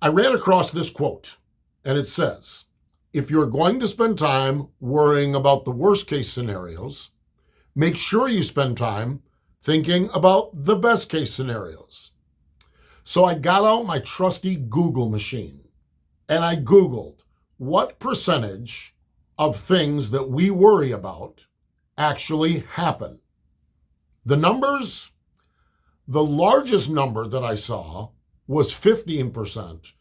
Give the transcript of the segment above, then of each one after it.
I ran across this quote, and it says, if you're going to spend time worrying about the worst case scenarios, make sure you spend time thinking about the best case scenarios. So I got out my trusty Google machine and I Googled what percentage of things that we worry about actually happen. The numbers, the largest number that I saw was 15%.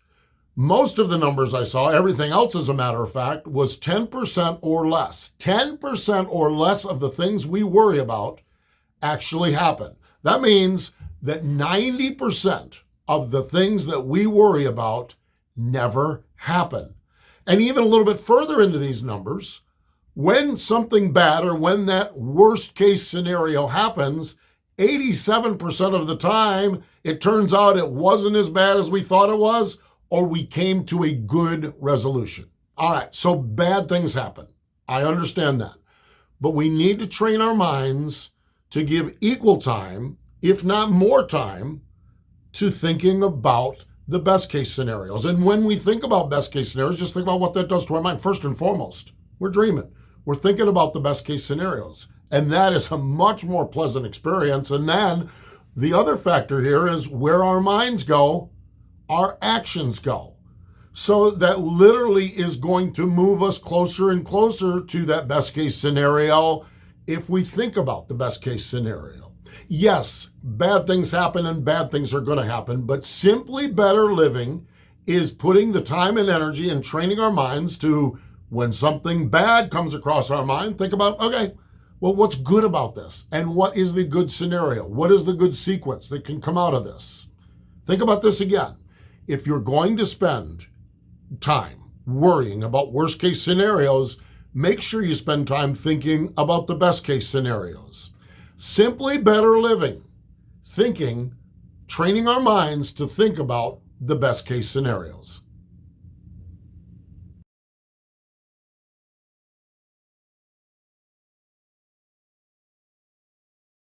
Most of the numbers I saw, everything else as a matter of fact, was 10% or less. 10% or less of the things we worry about actually happen. That means that 90% of the things that we worry about never happen. And even a little bit further into these numbers, when something bad or when that worst case scenario happens, 87% of the time, it turns out it wasn't as bad as we thought it was, or we came to a good resolution. All right, so bad things happen. I understand that. But we need to train our minds to give equal time, if not more time, to thinking about the best case scenarios. And when we think about best case scenarios, just think about what that does to our mind. First and foremost, we're dreaming. We're thinking about the best case scenarios. And that is a much more pleasant experience. And then the other factor here is where our minds go, our actions go. So that literally is going to move us closer and closer to that best case scenario if we think about the best case scenario. Yes, bad things happen and bad things are going to happen, but simply better living is putting the time and energy and training our minds to, when something bad comes across our mind, think about, okay, well, what's good about this? And what is the good scenario? What is the good sequence that can come out of this? Think about this again. If you're going to spend time worrying about worst case scenarios, make sure you spend time thinking about the best case scenarios. Simply better living, thinking, training our minds to think about the best case scenarios.